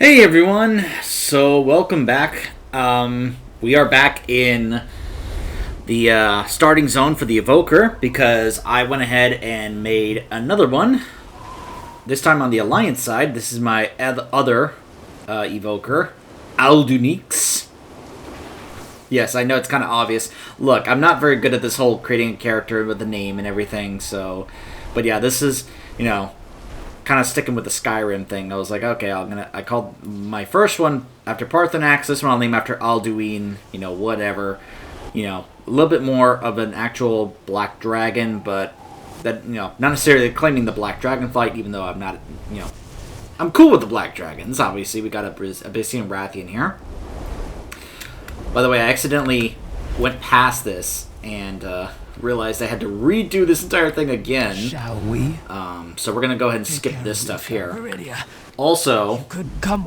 Hey everyone, so welcome back. We are back in the starting zone for the Evoker because I went ahead and made another one. This time on the Alliance side. This is my other Evoker, PapaNeeks. Yes, I know it's kind of obvious. Look, I'm not very good at this whole creating a character with a name and everything, so... But yeah, this is, kind of sticking with the Skyrim thing. I was like, okay, I called my first one after PapaNeeks. This one I'll name after Alduin, whatever. A little bit more of an actual black dragon, but that, not necessarily claiming the black Dragonflight, even though I'm not, I'm cool with the black dragons, obviously. We got a Abyssinian Rathian here. By the way, I accidentally went past this and realized I had to redo this entire thing again. Shall we? So we're going to go ahead and skip this stuff here. Also,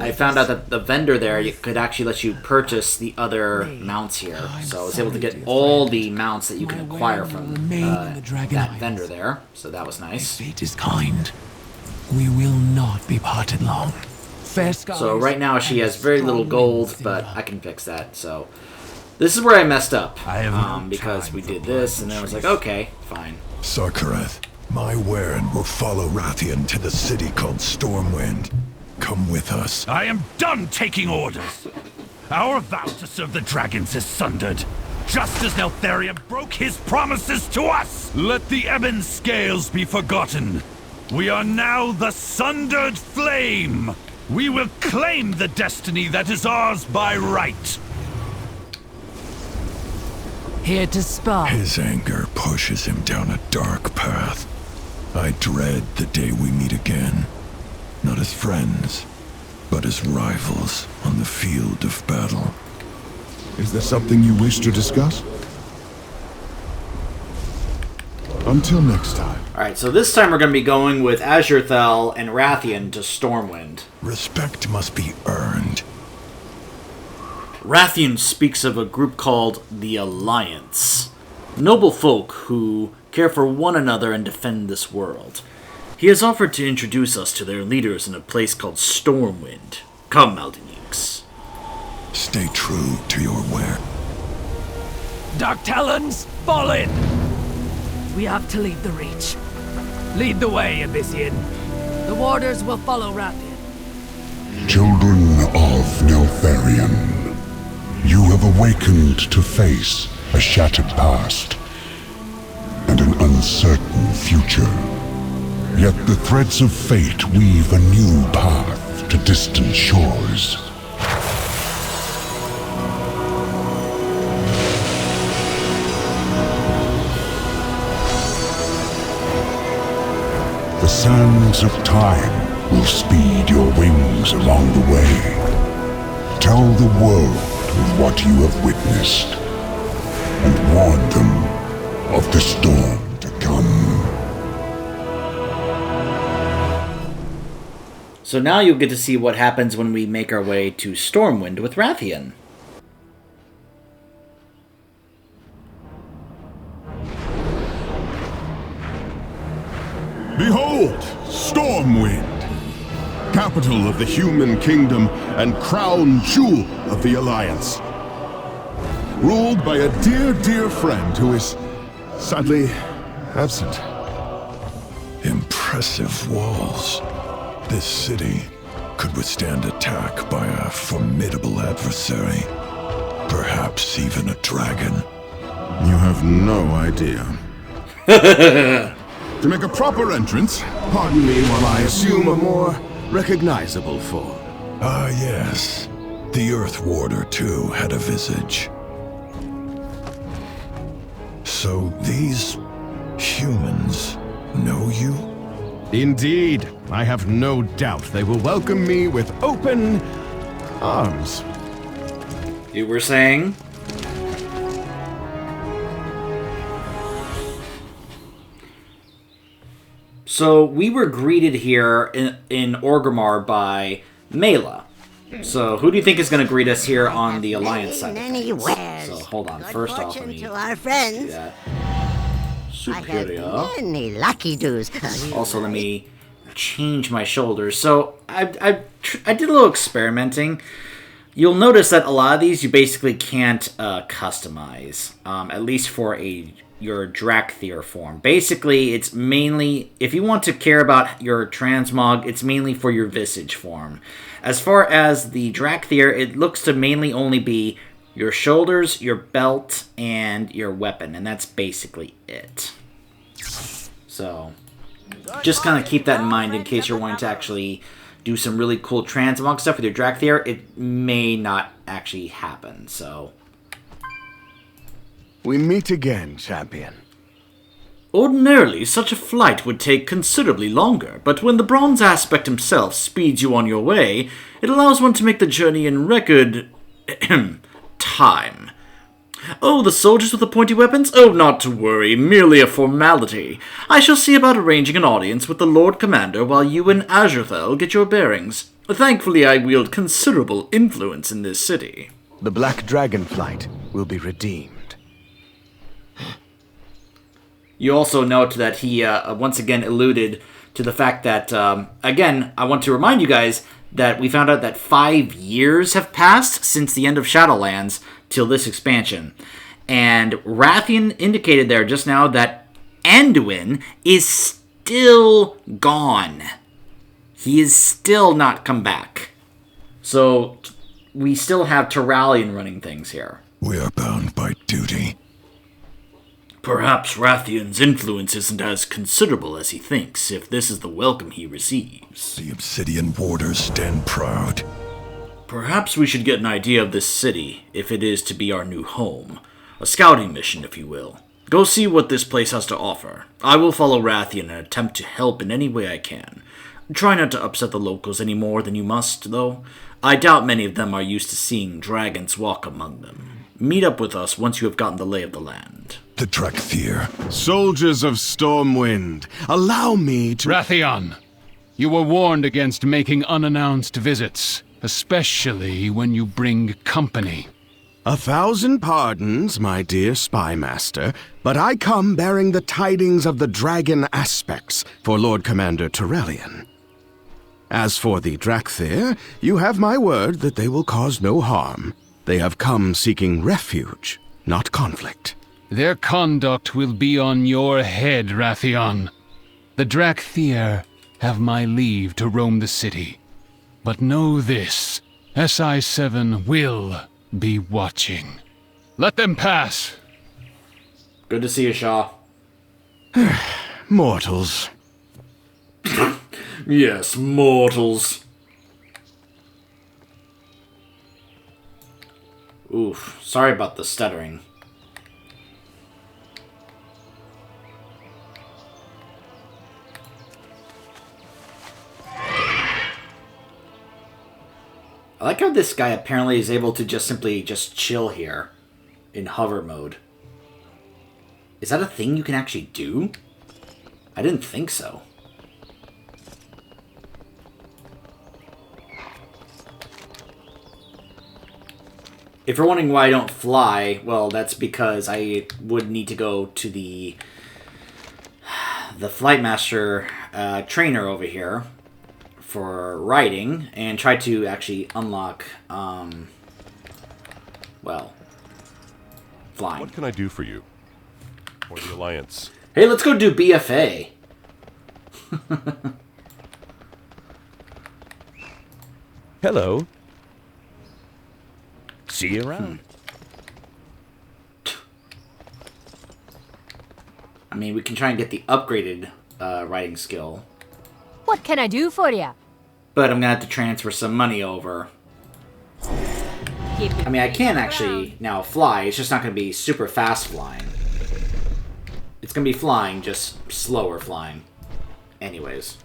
I found out that the vendor there could actually let you purchase the other mounts here. So I was able to get all the mounts that you can acquire from that vendor there. So that was nice. Fate is kind. We will not be parted long. So right now she has very little gold, but I can fix that. So this is where I messed up. Because we did this, and then I was like, okay, fine. Sarkareth, my Waren will follow Rathian to the city called Stormwind. Come with us. I am done taking orders. Our vow to serve the dragons is sundered. Just as Neltharion broke his promises to us. Let the ebon scales be forgotten. We are now the sundered flame. We will claim the destiny that is ours by right. Here to spar. His anger pushes him down a dark path. I dread the day we meet again. Not as friends, but as rivals on the field of battle. Is there something you wish to discuss? Until next time. Alright, so this time we're going to be going with Azurthel and Rathian to Stormwind. Respect must be earned. Rathian speaks of a group called the Alliance. Noble folk who care for one another and defend this world. He has offered to introduce us to their leaders in a place called Stormwind. Come, PapaNeeks. Stay true to your where. Dark Talons, fall in! We have to leave the Reach. Lead the way, Abyssinian. The warders will follow Rathian. Children of Neltharion, you have awakened to face a shattered past and an uncertain future. Yet the threads of fate weave a new path to distant shores. The sands of time will speed your wings along the way. Tell the world of what you have witnessed, and warn them of the storm to come. So now you'll get to see what happens when we make our way to Stormwind with Rathian. Behold, Stormwind, capital of the human kingdom and crown jewel of the Alliance. Ruled by a dear, dear friend who is sadly absent. Impressive walls. This city could withstand attack by a formidable adversary. Perhaps even a dragon. You have no idea. To make a proper entrance, pardon me while I assume a more recognizable form. Ah, yes. The Earth Warder, too, had a visage. So these humans know you? Indeed. I have no doubt they will welcome me with open arms. You were saying? So we were greeted here in Orgrimmar by Mela. So who do you think is going to greet us here on the Alliance side? So hold on. First off, let me to our friends. do that. Superior. I have many lucky do's. Also, let me change my shoulders. So I did a little experimenting. You'll notice that a lot of these you basically can't customize, at least for your Drakthir form. Basically, it's mainly, if you want to care about your transmog, it's mainly for your Visage form. As far as the Drakthir, it looks to mainly only be your shoulders, your belt, and your weapon, and that's basically it. So, just kind of keep that in mind in case you're wanting to actually do some really cool transmog stuff with your Drakthir. It may not actually happen, so... We meet again, champion. Ordinarily, such a flight would take considerably longer, but when the Bronze Aspect himself speeds you on your way, it allows one to make the journey in record... time. Oh, the soldiers with the pointy weapons? Oh, not to worry, merely a formality. I shall see about arranging an audience with the Lord Commander while you and Azurthel get your bearings. Thankfully, I wield considerable influence in this city. The Black Dragonflight will be redeemed. You also note that he once again alluded to the fact that, again, I want to remind you guys that we found out that 5 years have passed since the end of Shadowlands till this expansion. And Rathian indicated there just now that Anduin is still gone. He is still not come back. So we still have Turalian running things here. We are bound by duty. Perhaps Rathian's influence isn't as considerable as he thinks, if this is the welcome he receives. The Obsidian Warders stand proud. Perhaps we should get an idea of this city, if it is to be our new home. A scouting mission, if you will. Go see what this place has to offer. I will follow Rathian and attempt to help in any way I can. Try not to upset the locals any more than you must, though. I doubt many of them are used to seeing dragons walk among them. Meet up with us once you have gotten the lay of the land. The Drakthir. Soldiers of Stormwind, allow me to... Rathian, you were warned against making unannounced visits, especially when you bring company. 1,000 pardons, my dear spymaster, but I come bearing the tidings of the dragon aspects for Lord Commander Turalian. As for the Drakthir, you have my word that they will cause no harm. They have come seeking refuge, not conflict. Their conduct will be on your head, Rathian. The Drakthir have my leave to roam the city. But know this, SI-7 will be watching. Let them pass. Good to see you, Shaw. Mortals. Yes, mortals. Oof, sorry about the stuttering. I like how this guy apparently is able to just simply chill here in hover mode. Is that a thing you can actually do? I didn't think so. If you're wondering why I don't fly, well, that's because I would need to go to the Flightmaster trainer over here for riding and try to actually unlock, well, flying. What can I do for you? Or the Alliance? Hey, let's go do BFA. Hello. See you around. I mean, we can try and get the upgraded riding skill. What can I do for you? But I'm going to have to transfer some money over. I mean, I can actually now fly. It's just not going to be super fast flying. It's going to be flying, just slower flying. Anyways.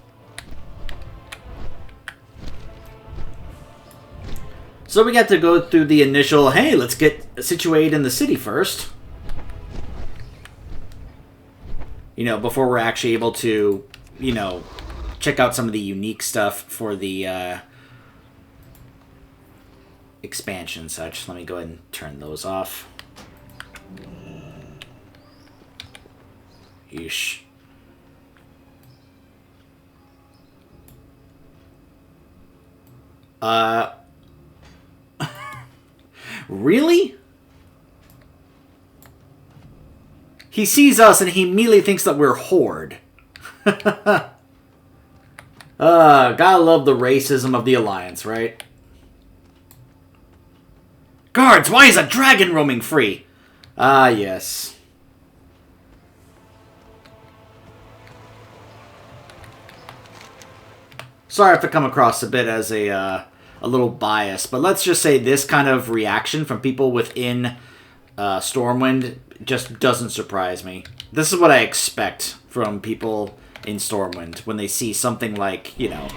So we got to go through the initial, hey, let's get situated in the city first. You know, before we're actually able to, you know, check out some of the unique stuff for the expansion and such. Let me go ahead and turn those off. Yeesh. Really? He sees us and he immediately thinks that we're Horde. Gotta love the racism of the Alliance, right? Guards, why is a dragon roaming free? Ah, yes. Sorry if I come across a bit as a little biased, but let's just say this kind of reaction from people within Stormwind just doesn't surprise me. This is what I expect from people in Stormwind when they see something like, you know,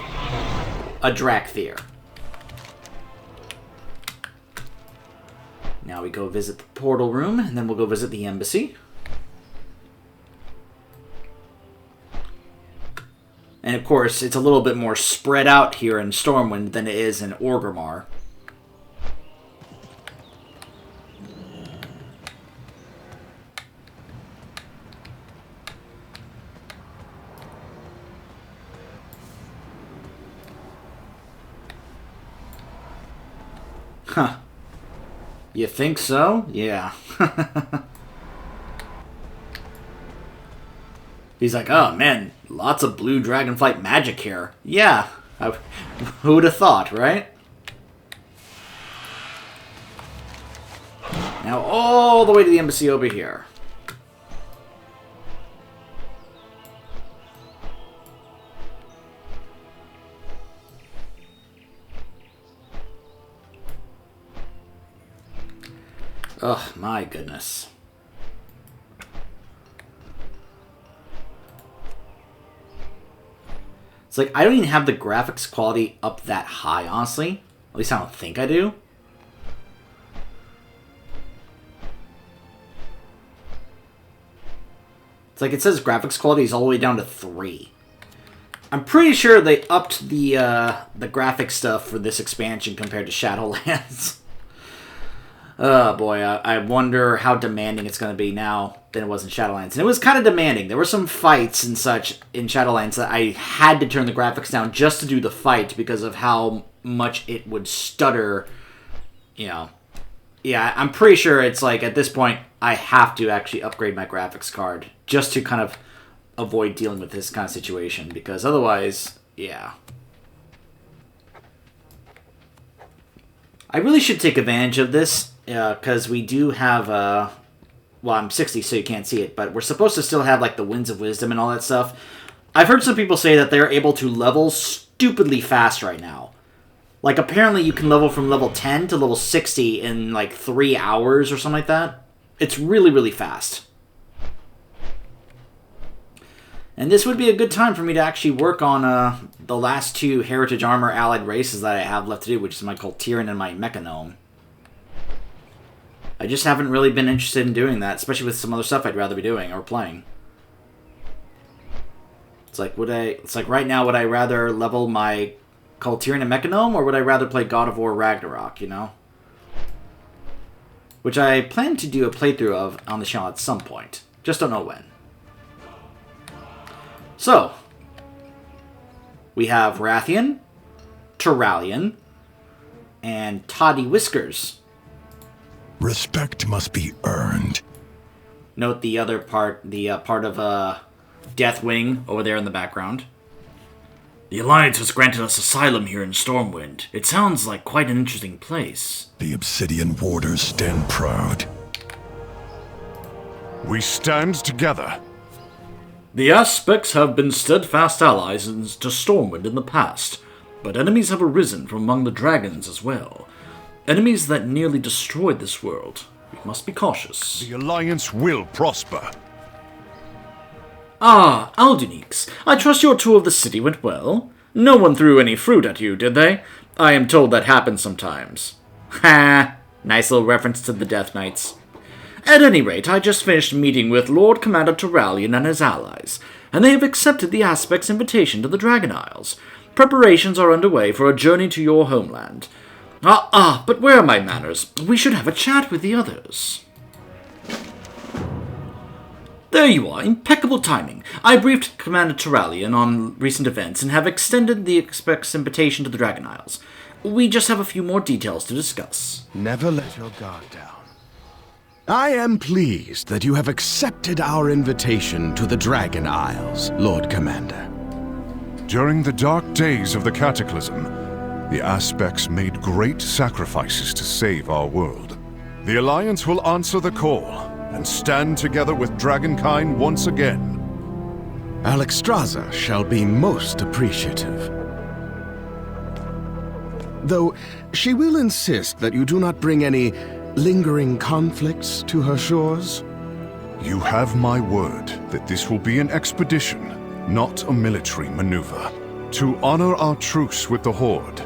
a Drakthir. Now we go visit the portal room, and then we'll go visit the embassy. And of course, it's a little bit more spread out here in Stormwind than it is in Orgrimmar. Huh. You think so? Yeah. He's like, oh man, lots of blue Dragonflight magic here. Yeah, who would have thought, right? Now all the way to the embassy over here. Ugh, my goodness. It's like, I don't even have the graphics quality up that high, honestly. At least I don't think I do. It's like, it says graphics quality is all the way down to 3. I'm pretty sure they upped the graphic stuff for this expansion compared to Shadowlands. Oh boy, I wonder how demanding it's going to be now than it was in Shadowlands. And it was kind of demanding. There were some fights and such in Shadowlands that I had to turn the graphics down just to do the fight because of how much it would stutter, you know. Yeah, I'm pretty sure it's like, at this point, I have to actually upgrade my graphics card just to kind of avoid dealing with this kind of situation, because otherwise, yeah. I really should take advantage of this, because we do have, well, I'm 60, so you can't see it, but we're supposed to still have, like, the Winds of Wisdom and all that stuff. I've heard some people say that they're able to level stupidly fast right now. Like, apparently you can level from level 10 to level 60 in, like, 3 hours or something like that. It's really, really fast. And this would be a good time for me to actually work on the last 2 Heritage Armor allied races that I have left to do, which is my Coltiran and my Mechanome. I just haven't really been interested in doing that, especially with some other stuff I'd rather be doing or playing. It's like, right now, would I rather level my Coltiran and Mechanome, or would I rather play God of War Ragnarok, you know? Which I plan to do a playthrough of on the channel at some point. Just don't know when. So, we have Rathian, Turalian, and Toddy Whiskers. Respect must be earned. Note the other part, the part of Deathwing over there in the background. The Alliance has granted us asylum here in Stormwind. It sounds like quite an interesting place. The Obsidian Warders stand proud. We stand together. The Aspects have been steadfast allies to Stormwind in the past, but enemies have arisen from among the dragons as well. Enemies that nearly destroyed this world. We must be cautious. The Alliance will prosper. Ah, Alduniques. I trust your tour of the city went well. No one threw any fruit at you, did they? I am told that happens sometimes. Ha! Nice little reference to the Death Knights. At any rate, I just finished meeting with Lord Commander Turalian and his allies, and they have accepted the Aspect's invitation to the Dragon Isles. Preparations are underway for a journey to your homeland. But where are my manners? We should have a chat with the others. There you are, impeccable timing. I briefed Commander Turalian on recent events and have extended the Aspect's invitation to the Dragon Isles. We just have a few more details to discuss. Never let your guard down. I am pleased that you have accepted our invitation to the Dragon Isles, Lord Commander. During the dark days of the Cataclysm, the Aspects made great sacrifices to save our world. The Alliance will answer the call and stand together with Dragonkind once again. Alexstrasza shall be most appreciative. Though she will insist that you do not bring any lingering conflicts to her shores. You have my word that this will be an expedition, not a military maneuver. To honor our truce with the Horde,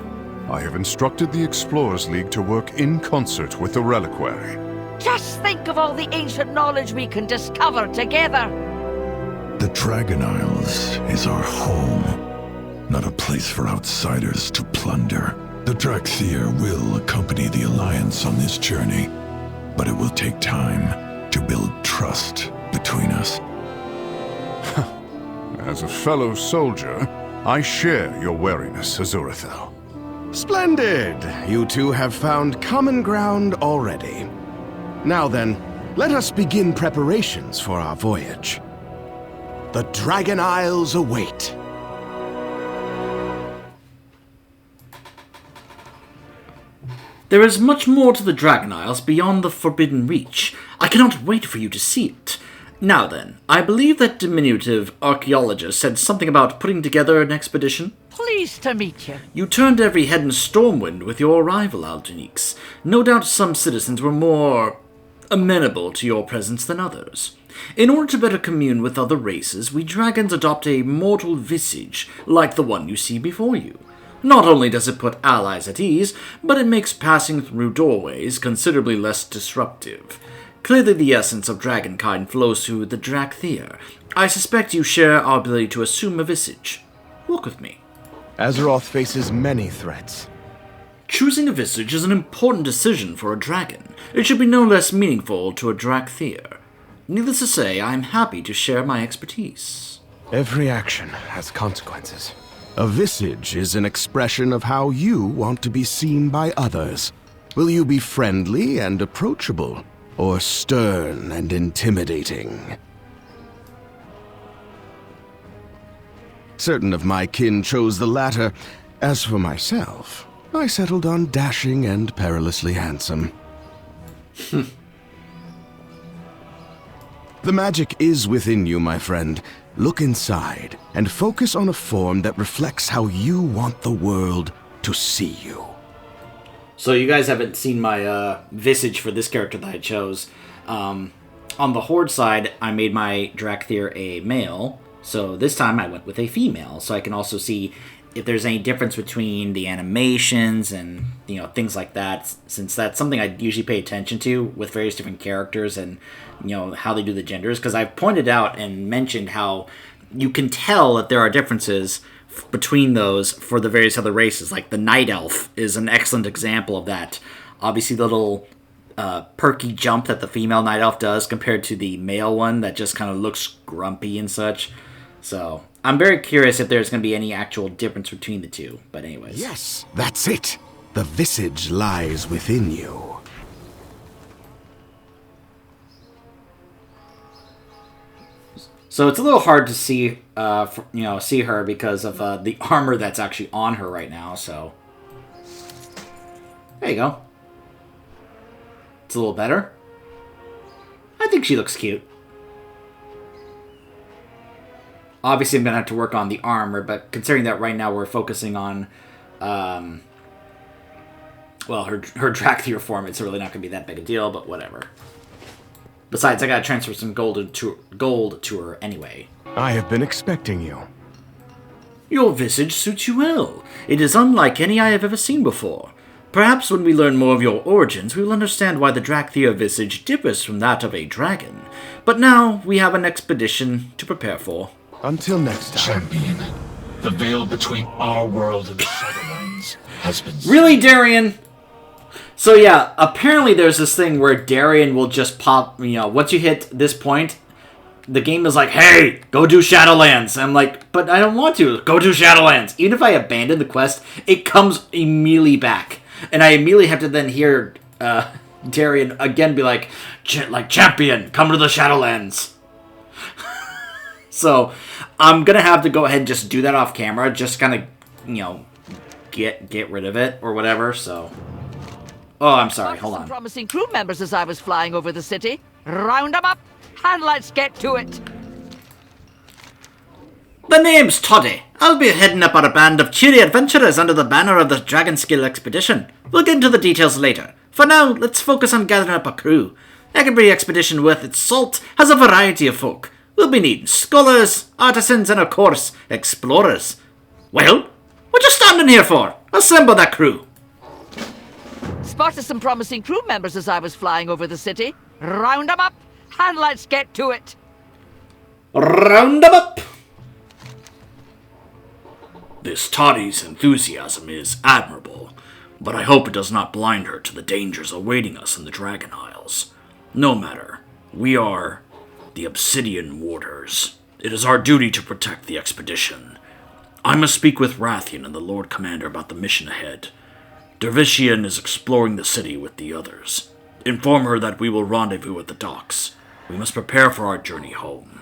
I have instructed the Explorers League to work in concert with the Reliquary. Just think of all the ancient knowledge we can discover together! The Dragon Isles is our home, not a place for outsiders to plunder. The Drakthir will accompany the Alliance on this journey, but it will take time to build trust between us. As a fellow soldier, I share your wariness, Azurathel. Splendid! You two have found common ground already. Now then, let us begin preparations for our voyage. The Dragon Isles await. There is much more to the Dragon Isles beyond the Forbidden Reach. I cannot wait for you to see it. Now then, I believe that diminutive archaeologist said something about putting together an expedition. Pleased to meet you. You turned every head in Stormwind with your arrival, PapaNeeks. No doubt some citizens were more amenable to your presence than others. In order to better commune with other races, we dragons adopt a mortal visage, like the one you see before you. Not only does it put allies at ease, but it makes passing through doorways considerably less disruptive. Clearly the essence of Dragonkind flows through the Drakthir. I suspect you share our ability to assume a visage. Walk with me. Azeroth faces many threats. Choosing a visage is an important decision for a dragon. It should be no less meaningful to a Drakthir. Needless to say, I am happy to share my expertise. Every action has consequences. A visage is an expression of how you want to be seen by others. Will you be friendly and approachable, or stern and intimidating? Certain of my kin chose the latter. As for myself, I settled on dashing and perilously handsome. The magic is within you, my friend. Look inside, and focus on a form that reflects how you want the world to see you. So you guys haven't seen my visage for this character that I chose. On the Horde side, I made my Drakthir a male, so this time I went with a female, so I can also see if there's any difference between the animations and, things like that, since that's something I usually pay attention to with various different characters and, how they do the genders, because I've pointed out and mentioned how you can tell that there are differences between those for the various other races. Like the Night Elf is an excellent example of that. Obviously the little perky jump that the female Night Elf does compared to the male one that just kind of looks grumpy and such. So I'm very curious if there's going to be any actual difference between the two. But anyways. Yes, that's it. The visage lies within you. So it's a little hard to see, see her because of the armor that's actually on her right now. So there you go. It's a little better. I think she looks cute. Obviously, I'm going to have to work on the armor, but considering that right now we're focusing on, her Drakthir form, it's really not going to be that big a deal, but whatever. Besides, I got to transfer some gold to her anyway. I have been expecting you. Your visage suits you well. It is unlike any I have ever seen before. Perhaps when we learn more of your origins, we will understand why the Drakthir visage differs from that of a dragon. But now, we have an expedition to prepare for. Until next time. Champion, the veil between our world and the Shadowlands has been... Really, Darian? So yeah, apparently there's this thing where Darian will just pop, once you hit this point, the game is like, hey, go do Shadowlands. I'm like, but I don't want to. Go do Shadowlands. Even if I abandon the quest, it comes immediately back. And I immediately have to then hear Darian again be like, champion, come to the Shadowlands. So I'm going to have to go ahead and just do that off camera. Just kind of, get rid of it or whatever, so... Oh, I'm sorry, hold on. Promising crew members as I was flying over the city. Round them up, and let's get to it. The name's Toddy. I'll be heading up on a band of cheery adventurers under the banner of the Dragonskill expedition. We'll get into the details later. For now, let's focus on gathering up a crew. Every expedition worth its salt has a variety of folk. We'll be needing scholars, artisans, and of course, explorers. Well, what you standing here for? Assemble that crew. Spotted some promising crew members as I was flying over the city. Round them up, and let's get to it. Round them up. This Toddy's enthusiasm is admirable, but I hope it does not blind her to the dangers awaiting us in the Dragon Isles. No matter, we are the Obsidian Warders. It is our duty to protect the expedition. I must speak with Rathian and the Lord Commander about the mission ahead. Dervishian is exploring the city with the others. Inform her that we will rendezvous at the docks. We must prepare for our journey home.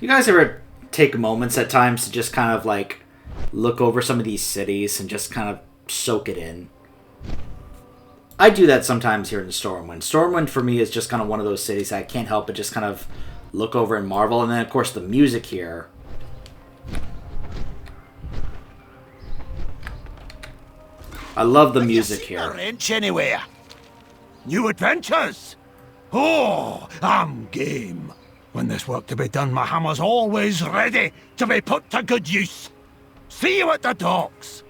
You guys ever take moments at times to just kind of like look over some of these cities and just kind of soak it in? I do that sometimes here in Stormwind. Stormwind for me is just kind of one of those cities that I can't help but just kind of look over and marvel. And then of course the music here. I love the music here. Inch anywhere. New adventures? Oh, I'm game. When there's work to be done, my hammer's always ready to be put to good use. See you at the docks.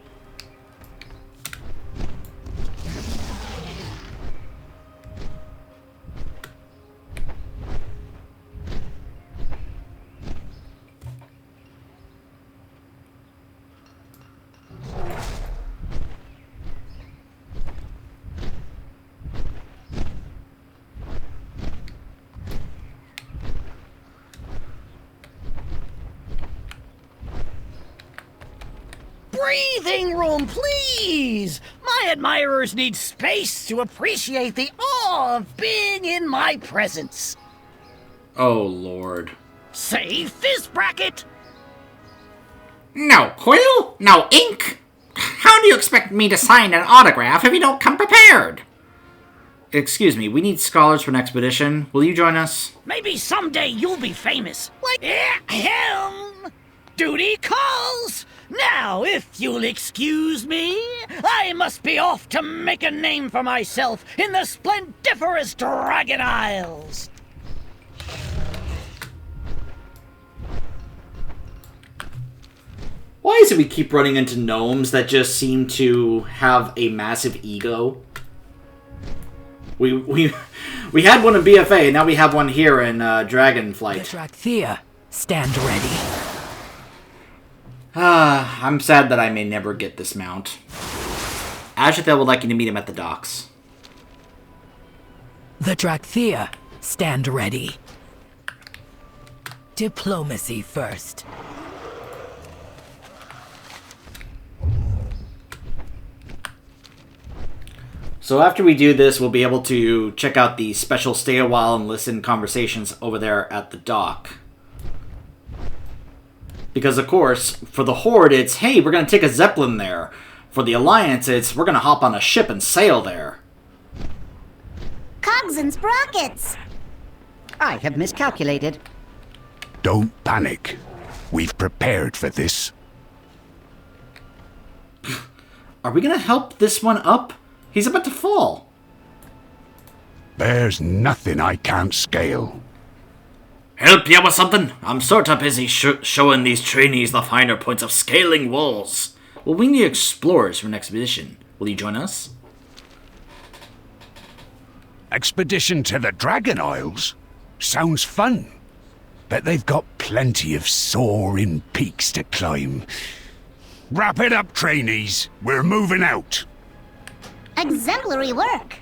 Breathing room, please! My admirers need space to appreciate the awe of being in my presence. Oh, Lord. Say fizz bracket! No quill? No ink? How do you expect me to sign an autograph if you don't come prepared? Excuse me, we need scholars for an expedition. Will you join us? Maybe someday you'll be famous, like him! Duty calls! Now, if you'll excuse me, I must be off to make a name for myself in the splendiferous Dragon Isles. Why is it we keep running into gnomes that just seem to have a massive ego? We had one in BFA, and now we have one here in Dragonflight. Thea, stand ready. I'm sad that I may never get this mount. Ashithel would like you to meet him at the docks. The Drakthea, stand ready. Diplomacy first. So after we do this, we'll be able to check out the special stay a while and listen conversations over there at the dock. Because, of course, for the Horde, it's, hey, we're going to take a Zeppelin there. For the Alliance, it's, we're going to hop on a ship and sail there. Cogs and sprockets! I have miscalculated. Don't panic. We've prepared for this. Are we going to help this one up? He's about to fall. There's nothing I can't scale. Help you with something? I'm sorta busy showing these trainees the finer points of scaling walls. Well, we need explorers for an expedition. Will you join us? Expedition to the Dragon Isles? Sounds fun. Bet they've got plenty of soaring peaks to climb. Wrap it up, trainees. We're moving out. Exemplary work.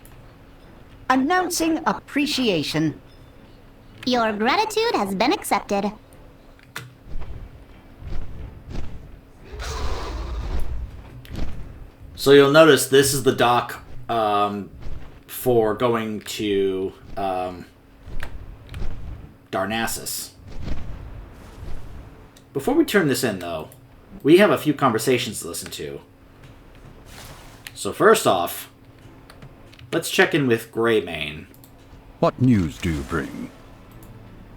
Announcing appreciation. Your gratitude has been accepted. So you'll notice this is the dock for going to Darnassus. Before we turn this in, though, we have a few conversations to listen to. So first off, let's check in with Greymane. What news do you bring?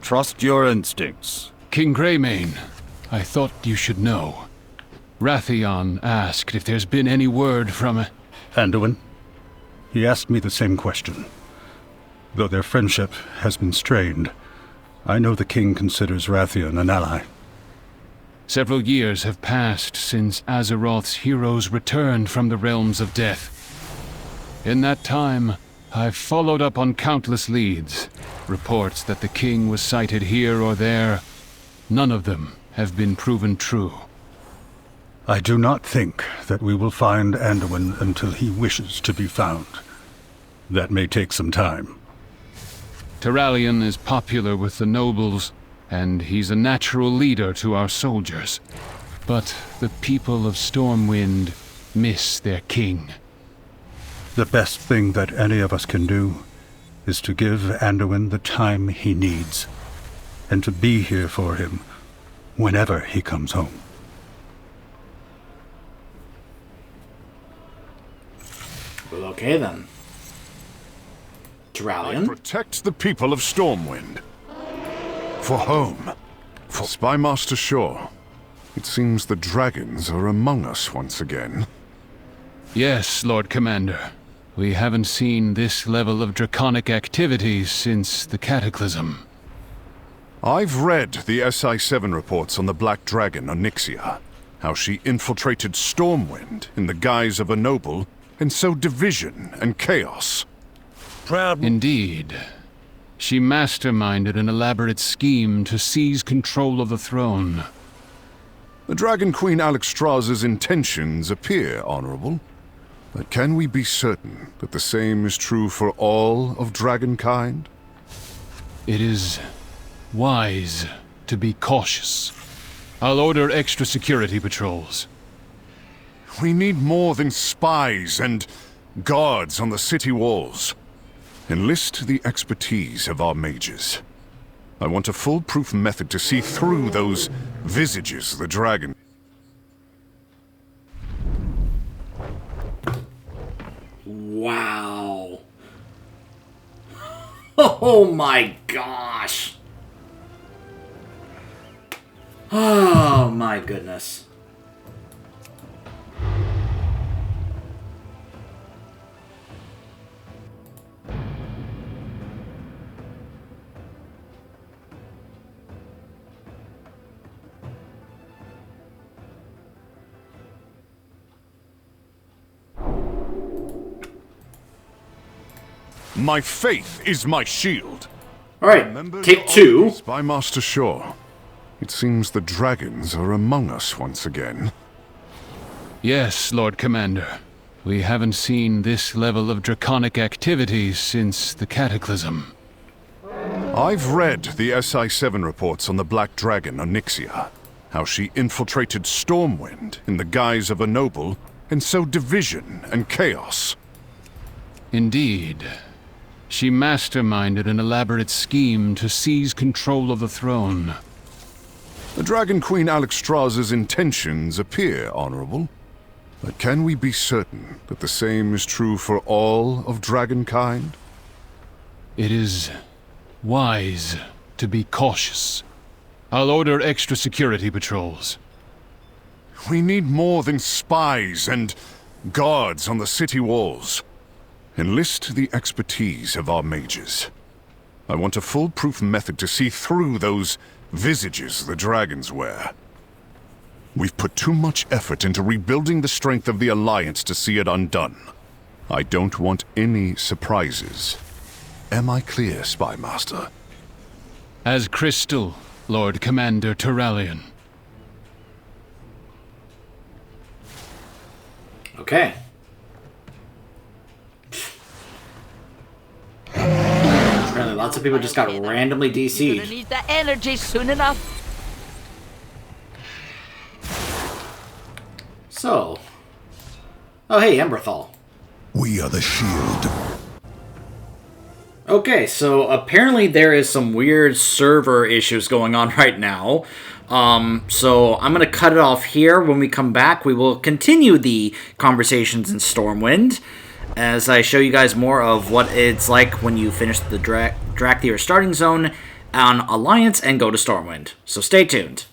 Trust your instincts. King Greymane, I thought you should know. Rathion asked if there's been any word from... Anduin? He asked me the same question. Though their friendship has been strained, I know the king considers Rathion an ally. Several years have passed since Azeroth's heroes returned from the realms of death. In that time, I've followed up on countless leads. Reports that the king was sighted here or there. None of them have been proven true. I do not think that we will find Anduin until he wishes to be found. That may take some time. Turalyon is popular with the nobles, and he's a natural leader to our soldiers. But the people of Stormwind miss their king. The best thing that any of us can do is to give Anduin the time he needs, and to be here for him whenever he comes home. Well, okay then. Turalyon? Protect the people of Stormwind. For home. For Spymaster Shaw. It seems the dragons are among us once again. Yes, Lord Commander. We haven't seen this level of draconic activity since the Cataclysm. I've read the SI-7 reports on the Black Dragon Onyxia. How she infiltrated Stormwind in the guise of a noble and sowed division and chaos. Indeed. She masterminded an elaborate scheme to seize control of the throne. The Dragon Queen Alexstrasza's intentions appear honorable. But can we be certain that the same is true for all of Dragonkind? It is wise to be cautious. I'll order extra security patrols. We need more than spies and guards on the city walls. Enlist the expertise of our mages. I want a foolproof method to see through those visages of the dragon. Wow. Oh my gosh. Oh my goodness. My faith is my shield. Alright, take two. Spymaster Shaw. It seems the dragons are among us once again. Yes, Lord Commander. We haven't seen this level of draconic activity since the Cataclysm. I've read the SI-7 reports on the Black Dragon Onyxia. How she infiltrated Stormwind in the guise of a noble and sowed division and chaos. Indeed. She masterminded an elaborate scheme to seize control of the throne. The Dragon Queen Alexstrasza's intentions appear honorable. But can we be certain that the same is true for all of Dragonkind? It is wise to be cautious. I'll order extra security patrols. We need more than spies and guards on the city walls. Enlist the expertise of our mages. I want a foolproof method to see through those visages the dragons wear. We've put too much effort into rebuilding the strength of the Alliance to see it undone. I don't want any surprises. Am I clear, Spy Master? As crystal, Lord Commander Turallion. Okay. Apparently lots of people just got randomly You're DC'd. gonna need that energy soon enough. So. Oh, hey, Emberthal. We are the shield. Okay, so apparently there is some weird server issues going on right now. So I'm going to cut it off here. When we come back, we will continue the conversations in Stormwind as I show you guys more of what it's like when you finish the Drakthir starting zone on Alliance and go to Stormwind. So stay tuned.